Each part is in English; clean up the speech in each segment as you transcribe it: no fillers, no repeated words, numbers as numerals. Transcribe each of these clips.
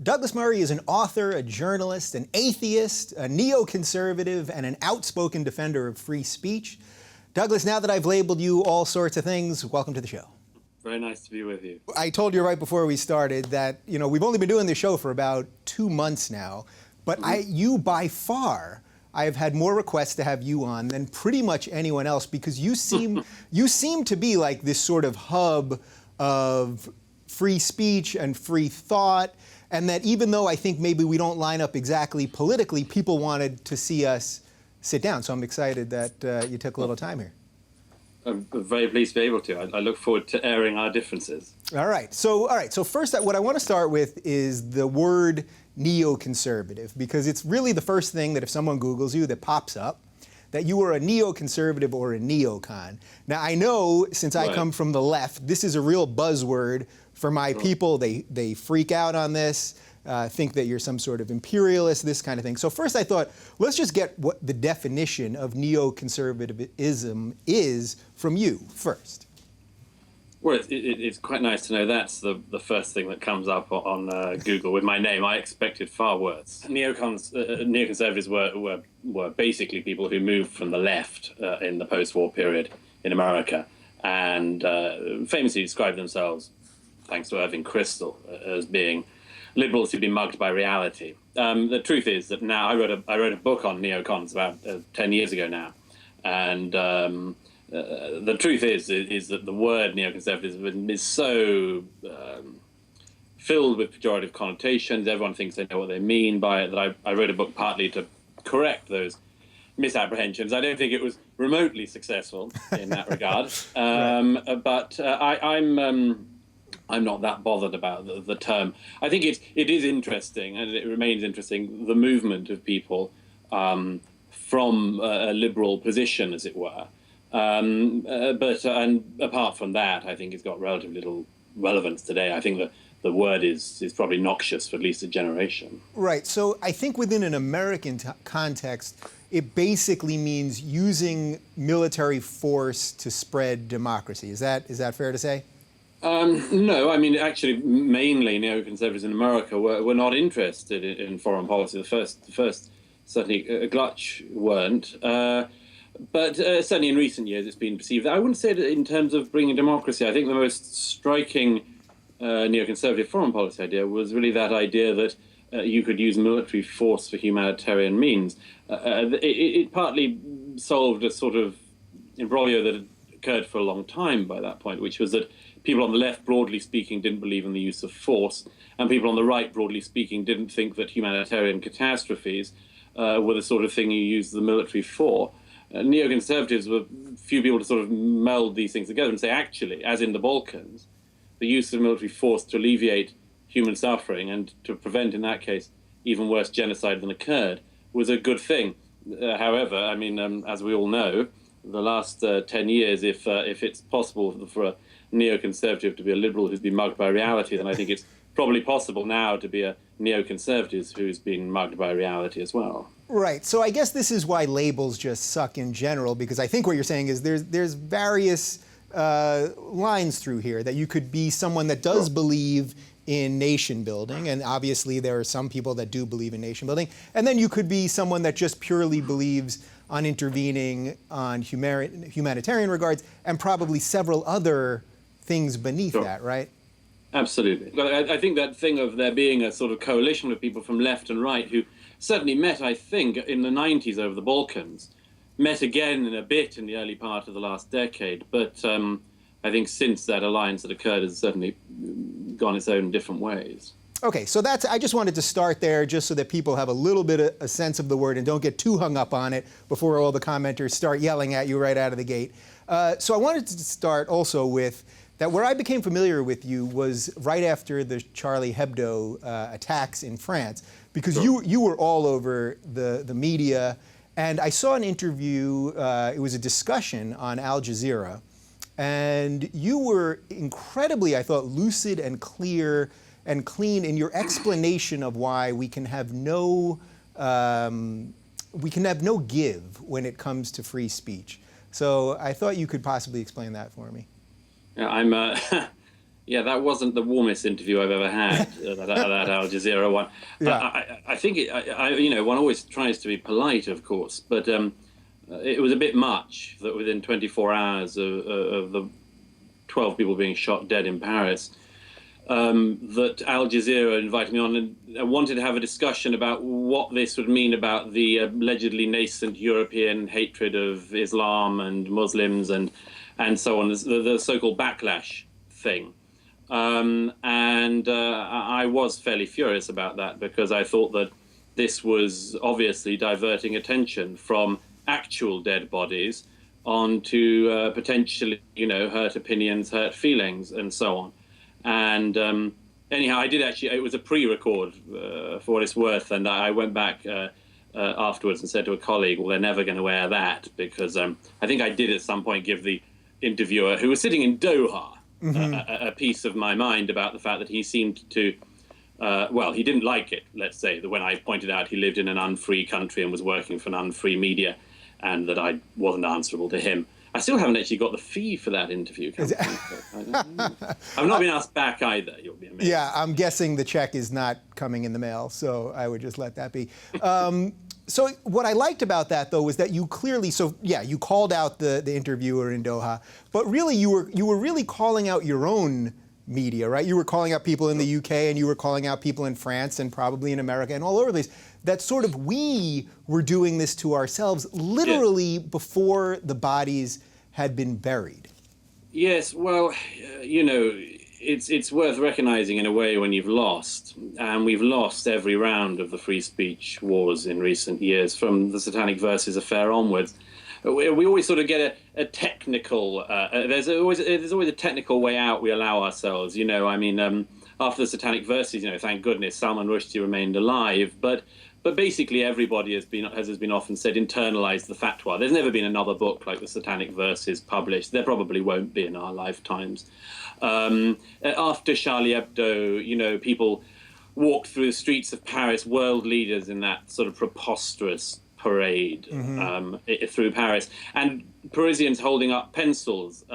Douglas Murray is an author, a journalist, an atheist, a neoconservative, and an outspoken defender of free speech. Douglas, now that I've labeled you all sorts of things, welcome to the show. Very nice to be with you. I told you right before we started that, we've only been doing this show for about 2 months now, but you by far, I have had more requests to have you on than pretty much anyone else because you seem to be like this sort of hub of free speech and free thought, and that even though I think maybe we don't line up exactly politically, people wanted to see us sit down. So I'm excited that you took a little time here. I'm very pleased to be able to. I look forward to airing our differences. All right. So first, what I want to start with is the word neoconservative, because it's really the first thing that if someone Googles you that pops up, that you are a neoconservative or a neocon. Now, I know since I come from the left, this is a real buzzword for my people. They freak out on this, think that you're some sort of imperialist, this kind of thing. So first I thought, let's just get what the definition of neoconservatism is from you first. Well, it's quite nice to know that's the first thing that comes up on Google with my name. I expected far worse. Neoconservatives were basically people who moved from the left in the post-war period in America and famously described themselves, thanks to Irving Kristol, as being liberals who've been mugged by reality. The truth is that now I wrote a book on neocons about 10 years ago now, and the truth is that the word neoconservatism is so filled with pejorative connotations. Everyone thinks they know what they mean by it. That I wrote a book partly to correct those misapprehensions. I don't think it was remotely successful in that regard, but I'm not that bothered about the term. I think it is interesting, and it remains interesting, the movement of people from a liberal position, as it were. But apart from that, I think it's got relatively little relevance today. I think that the word is probably noxious for at least a generation. Right. So I think within an American context, it basically means using military force to spread democracy. Is that fair to say? No, I mean, actually, mainly neoconservatives in America were not interested in foreign policy. The first certainly Glutch weren't. But certainly in recent years, it's been perceived. I wouldn't say it in terms of bringing democracy. I think the most striking neoconservative foreign policy idea was really that idea that you could use military force for humanitarian means. It partly solved a sort of imbroglio that had occurred for a long time by that point, which was that people on the left, broadly speaking, didn't believe in the use of force, and people on the right, broadly speaking, didn't think that humanitarian catastrophes were the sort of thing you use the military for. Neoconservatives were few people to sort of meld these things together and say, actually, as in the Balkans, the use of military force to alleviate human suffering and to prevent, in that case, even worse genocide than occurred was a good thing. However, I mean, as we all know, the last 10 years, if it's possible for a neoconservative to be a liberal who's been mugged by reality, then I think it's probably possible now to be a neoconservative who's been mugged by reality as well. Right. So I guess this is why labels just suck in general, because I think what you're saying is there's various lines through here that you could be someone that does believe in nation building, and obviously there are some people that do believe in nation building, and then you could be someone that just purely believes on intervening on humanitarian regards, and probably several other things beneath that, right? Absolutely. I think that thing of there being a sort of coalition of people from left and right who certainly met, I think, in the 90s over the Balkans, met again in a bit in the early part of the last decade, but I think since that alliance that occurred has certainly gone its own different ways. Okay, so I just wanted to start there just so that people have a little bit of a sense of the word and don't get too hung up on it before all the commenters start yelling at you right out of the gate. So I wanted to start also with that where I became familiar with you was right after the Charlie Hebdo attacks in France, because you were all over the media, and I saw an interview, it was a discussion on Al Jazeera, and you were incredibly, I thought, lucid and clear and clean in your explanation of why we can have no give when it comes to free speech. So I thought you could possibly explain that for me. Yeah, I'm Yeah, that wasn't the warmest interview I've ever had, that Al Jazeera one. Yeah. I think, one always tries to be polite, of course, but it was a bit much that within 24 hours of the 12 people being shot dead in Paris, that Al Jazeera invited me on and wanted to have a discussion about what this would mean about the allegedly nascent European hatred of Islam and Muslims and so on, the so-called backlash thing. I was fairly furious about that because I thought that this was obviously diverting attention from actual dead bodies onto potentially, hurt opinions, hurt feelings, and so on. And anyhow, I did actually, it was a pre-record for what it's worth, and I went back afterwards and said to a colleague, well, they're never going to air that, because I think I did at some point give the interviewer, who was sitting in Doha, a piece of my mind about the fact that he seemed to, he didn't like it, let's say, that when I pointed out he lived in an unfree country and was working for an unfree media, and that I wasn't answerable to him. I still haven't actually got the fee for that interview. I've not been asked back either. You'll be amazed. Yeah, I'm guessing the check is not coming in the mail, so I would just let that be. So what I liked about that, though, was that you clearly, you called out the interviewer in Doha, but really you were really calling out your own media, right? You were calling out people in the UK, and you were calling out people in France, and probably in America, and all over the place. That sort of we were doing this to ourselves, literally before the bodies had been buried. Yes, well, it's worth recognizing in a way when you've lost, and we've lost every round of the free speech wars in recent years, from the Satanic Verses affair onwards. We always sort of get a technical, there's always a technical way out we allow ourselves, after the Satanic Verses, thank goodness Salman Rushdie remained alive, but basically everybody has been often said, internalized the fatwa. There's never been another book like the Satanic Verses published. There probably won't be in our lifetimes. After Charlie Hebdo, people walked through the streets of Paris, world leaders in that sort of preposterous parade through Paris, and Parisians holding up pencils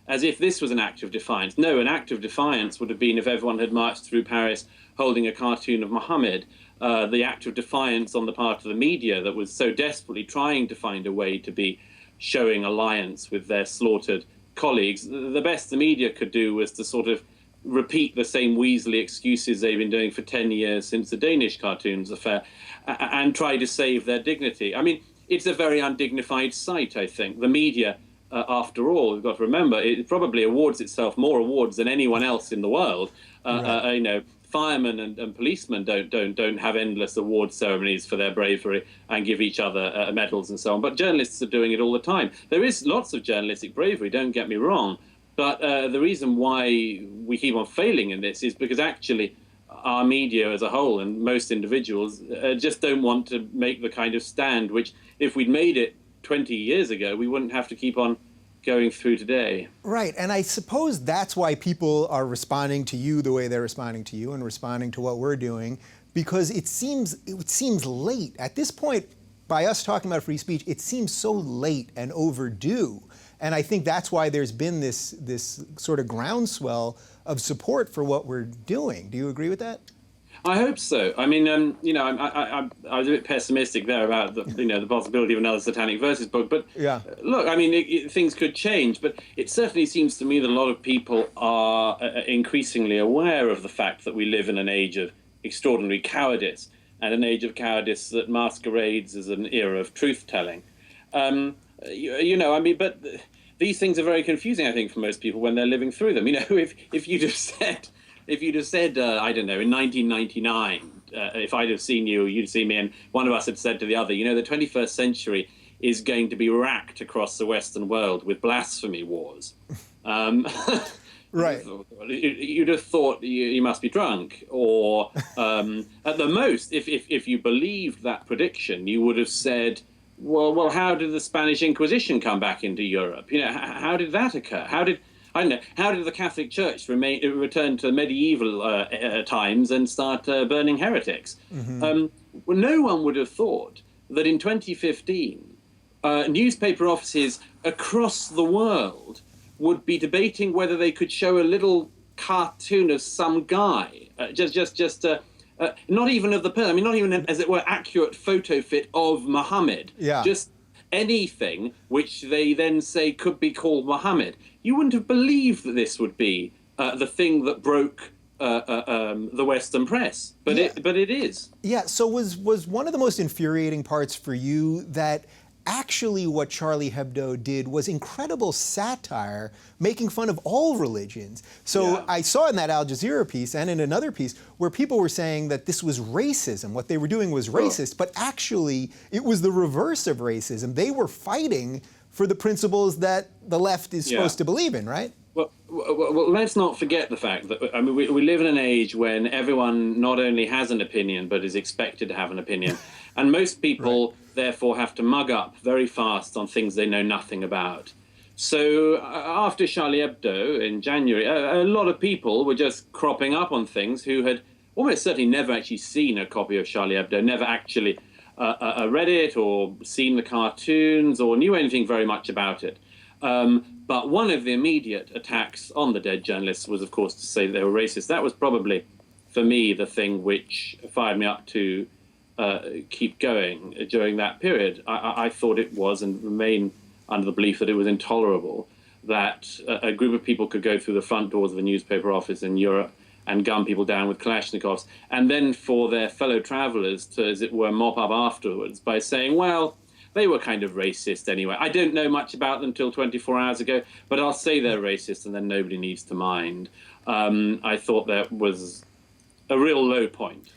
as if this was an act of defiance. No, an act of defiance would have been if everyone had marched through Paris holding a cartoon of Muhammad. The act of defiance on the part of the media that was so desperately trying to find a way to be showing alliance with their slaughtered colleagues. The best the media could do was to sort of repeat the same Weasley excuses they've been doing for 10 years since the Danish cartoons affair, and try to save their dignity. I mean, it's a very undignified sight, I think. The media, after all, we've got to remember, it probably awards itself more awards than anyone else in the world. Right. Firemen and policemen don't have endless award ceremonies for their bravery and give each other medals and so on. But journalists are doing it all the time. There is lots of journalistic bravery, don't get me wrong. But the reason why we keep on failing in this is because actually our media as a whole and most individuals just don't want to make the kind of stand which, if we'd made it 20 years ago, we wouldn't have to keep on going through today. Right, and I suppose that's why people are responding to you the way they're responding to you and responding to what we're doing, because it seems late. At this point, by us talking about free speech, it seems so late and overdue. And I think that's why there's been this sort of groundswell of support for what we're doing. Do you agree with that? I hope so. I mean, I was a bit pessimistic there about the possibility of another Satanic Verses book. But look, I mean, things could change. But it certainly seems to me that a lot of people are increasingly aware of the fact that we live in an age of extraordinary cowardice, and an age of cowardice that masquerades as an era of truth-telling. But these things are very confusing, I think, for most people when they're living through them. If you'd have said, I don't know, in 1999, if I'd have seen you, you'd see me, and one of us had said to the other, the 21st century is going to be racked across the Western world with blasphemy wars. Right. You'd have thought you must be drunk, or at the most, if you believed that prediction, you would have said, well, how did the Spanish Inquisition come back into Europe? How did that occur? How did the Catholic Church return to medieval times and start burning heretics? Well, no one would have thought that in 2015, newspaper offices across the world would be debating whether they could show a little cartoon of some guy, not even of the person. I mean, not even, as it were, accurate photo fit of Muhammad. Yeah. Just anything which they then say could be called Muhammad. You wouldn't have believed that this would be the thing that broke the Western press, but it is. Yeah. So was one of the most infuriating parts for you that actually what Charlie Hebdo did was incredible satire, making fun of all religions. So I saw in that Al Jazeera piece and in another piece where people were saying that this was racism. What they were doing was racist, but actually it was the reverse of racism. They were fighting for the principles that the left is supposed to believe in, right? Well, let's not forget the fact that, I mean, we live in an age when everyone not only has an opinion, but is expected to have an opinion. And most people, therefore, have to mug up very fast on things they know nothing about. So after Charlie Hebdo in January, a lot of people were just cropping up on things who had almost certainly never actually seen a copy of Charlie Hebdo, never actually read it or seen the cartoons or knew anything very much about it. But one of the immediate attacks on the dead journalists was, of course, to say they were racist. That was probably, for me, the thing which fired me up to keep going during that period. I thought it was, and remain under the belief that it was intolerable, that a group of people could go through the front doors of a newspaper office in Europe and gun people down with Kalashnikovs, and then for their fellow travelers to, as it were, mop up afterwards by saying, well, they were kind of racist anyway. I don't know much about them until 24 hours ago, but I'll say they're racist and then nobody needs to mind. I thought that was a real low point.